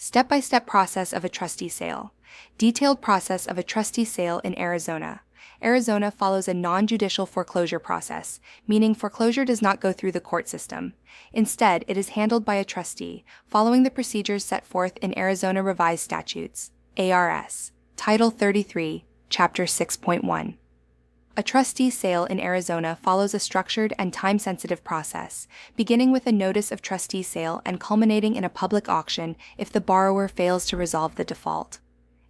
Step-by-step process of a trustee sale. Detailed process of a trustee sale in Arizona. Arizona follows a non-judicial foreclosure process, meaning foreclosure does not go through the court system. Instead, it is handled by a trustee, following the procedures set forth in Arizona Revised Statutes, ARS, Title 33, Chapter 6.1. A trustee sale in Arizona follows a structured and time-sensitive process, beginning with a notice of trustee sale and culminating in a public auction if the borrower fails to resolve the default.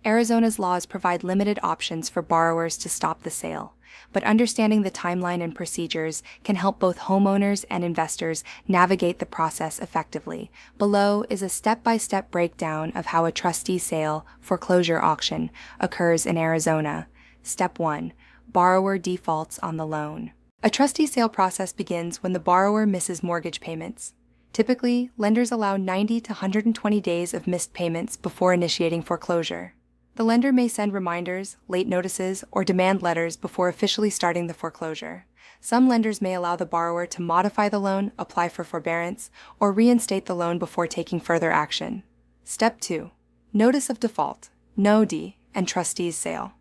Arizona's laws provide limited options for borrowers to stop the sale, but understanding the timeline and procedures can help both homeowners and investors navigate the process effectively. Below is a step-by-step breakdown of how a trustee sale foreclosure auction occurs in Arizona. Step 1. Borrower defaults on the loan. A trustee sale process begins when the borrower misses mortgage payments. Typically, lenders allow 90 to 120 days of missed payments before initiating foreclosure. The lender may send reminders, late notices, or demand letters before officially starting the foreclosure. Some lenders may allow the borrower to modify the loan, apply for forbearance, or reinstate the loan before taking further action. Step 2. Notice of default, NOD, and trustee's sale.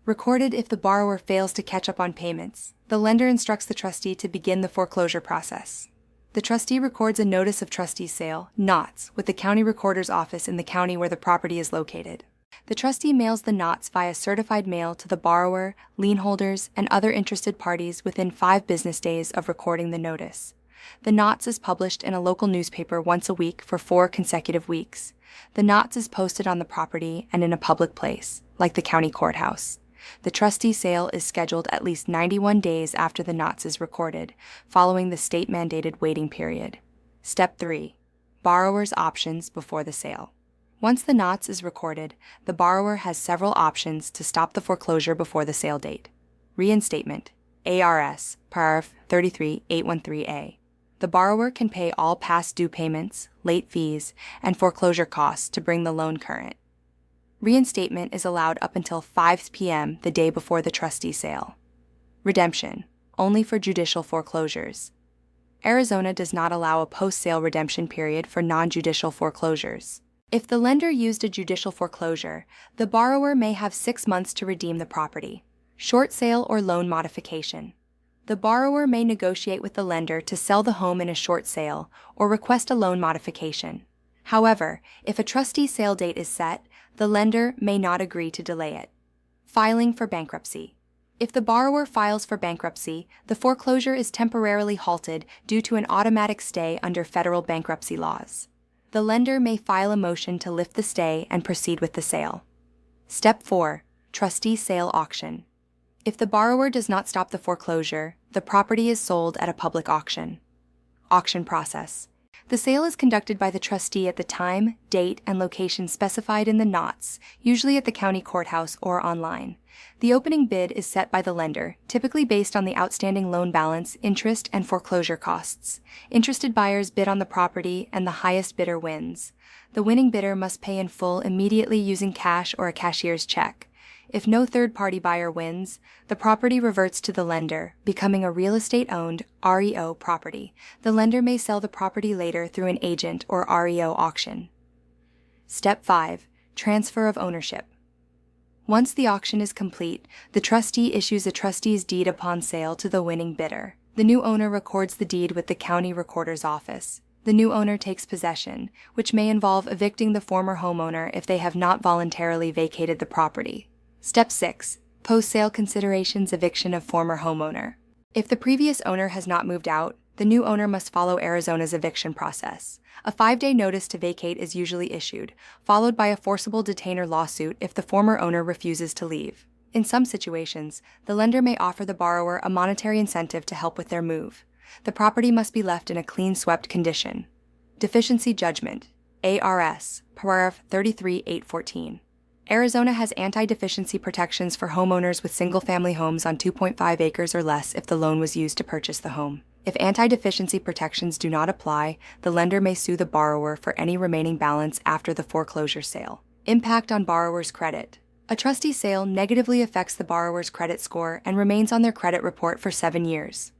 Recorded if the borrower fails to catch up on payments. The lender instructs the trustee to begin the foreclosure process. The trustee records a notice of trustee sale, NOTS, with the county recorder's office in the county where the property is located. The trustee mails the NOTS via certified mail to the borrower, lien holders, and other interested parties within 5 business days of recording the notice. The NOTS is published in a local newspaper once a week for 4 consecutive weeks. The NOTS is posted on the property and in a public place, like the county courthouse. The trustee sale is scheduled at least 91 days after the NOTS is recorded, following the state-mandated waiting period. Step 3. Borrower's options before the sale. Once the NOTS is recorded, the borrower has several options to stop the foreclosure before the sale date. Reinstatement, ARS, Paragraph 33-813A. The borrower can pay all past due payments, late fees, and foreclosure costs to bring the loan current. Reinstatement is allowed up until 5 p.m. the day before the trustee sale. Redemption, only for judicial foreclosures. Arizona does not allow a post-sale redemption period for non-judicial foreclosures. If the lender used a judicial foreclosure, the borrower may have 6 months to redeem the property. Short sale or loan modification. The borrower may negotiate with the lender to sell the home in a short sale or request a loan modification. However, if a trustee sale date is set, the lender may not agree to delay it. Filing for bankruptcy. If the borrower files for bankruptcy, the foreclosure is temporarily halted due to an automatic stay under federal bankruptcy laws. The lender may file a motion to lift the stay and proceed with the sale. Step 4. Trustee sale auction. If the borrower does not stop the foreclosure, the property is sold at a public auction. Auction process. The sale is conducted by the trustee at the time, date, and location specified in the NOTS, usually at the county courthouse or online. The opening bid is set by the lender, typically based on the outstanding loan balance, interest, and foreclosure costs. Interested buyers bid on the property, and the highest bidder wins. The winning bidder must pay in full immediately using cash or a cashier's check. If no third-party buyer wins, the property reverts to the lender, becoming a real estate-owned REO property. The lender may sell the property later through an agent or REO auction. Step 5. Transfer of ownership. Once the auction is complete, the trustee issues a trustee's deed upon sale to the winning bidder. The new owner records the deed with the county recorder's office. The new owner takes possession, which may involve evicting the former homeowner if they have not voluntarily vacated the property. Step 6. Post-sale considerations eviction of former homeowner. If the previous owner has not moved out, the new owner must follow Arizona's eviction process. A 5-day notice to vacate is usually issued, followed by a forcible detainer lawsuit if the former owner refuses to leave. In some situations, the lender may offer the borrower a monetary incentive to help with their move. The property must be left in a clean-swept condition. Deficiency judgment, ARS, Paragraph 33-814. Arizona has anti-deficiency protections for homeowners with single-family homes on 2.5 acres or less if the loan was used to purchase the home. If anti-deficiency protections do not apply, the lender may sue the borrower for any remaining balance after the foreclosure sale. Impact on borrower's credit. A trustee sale negatively affects the borrower's credit score and remains on their credit report for 7 years.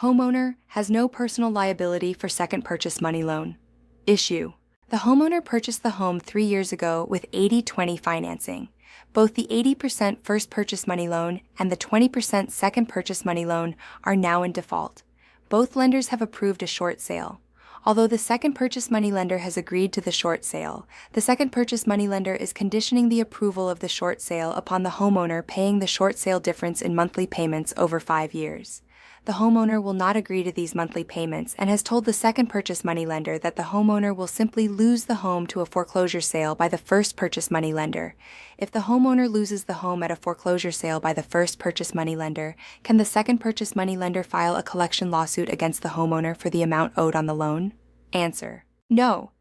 Homeowner has no personal liability for second purchase money loan. Issue. The homeowner purchased the home 3 years ago with 80-20 financing. Both the 80% first purchase money loan and the 20% second purchase money loan are now in default. Both lenders have approved a short sale. Although the second purchase money lender has agreed to the short sale, the second purchase money lender is conditioning the approval of the short sale upon the homeowner paying the short sale difference in monthly payments over 5 years. The homeowner will not agree to these monthly payments and has told the second purchase money lender that the homeowner will simply lose the home to a foreclosure sale by the first purchase money lender. If the homeowner loses the home at a foreclosure sale by the first purchase money lender, can the second purchase money lender file a collection lawsuit against the homeowner for the amount owed on the loan? Answer: no.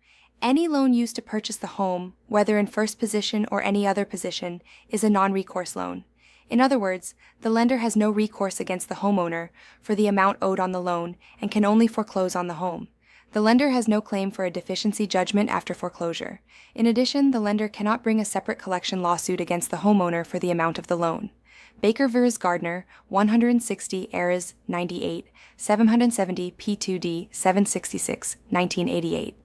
Any loan used to purchase the home, whether in first position or any other position, is a non-recourse loan. In other words, the lender has no recourse against the homeowner for the amount owed on the loan and can only foreclose on the home. The lender has no claim for a deficiency judgment after foreclosure. In addition, the lender cannot bring a separate collection lawsuit against the homeowner for the amount of the loan. Baker v. Gardner, 160 Ares 98, 770 P2D 766, 1988.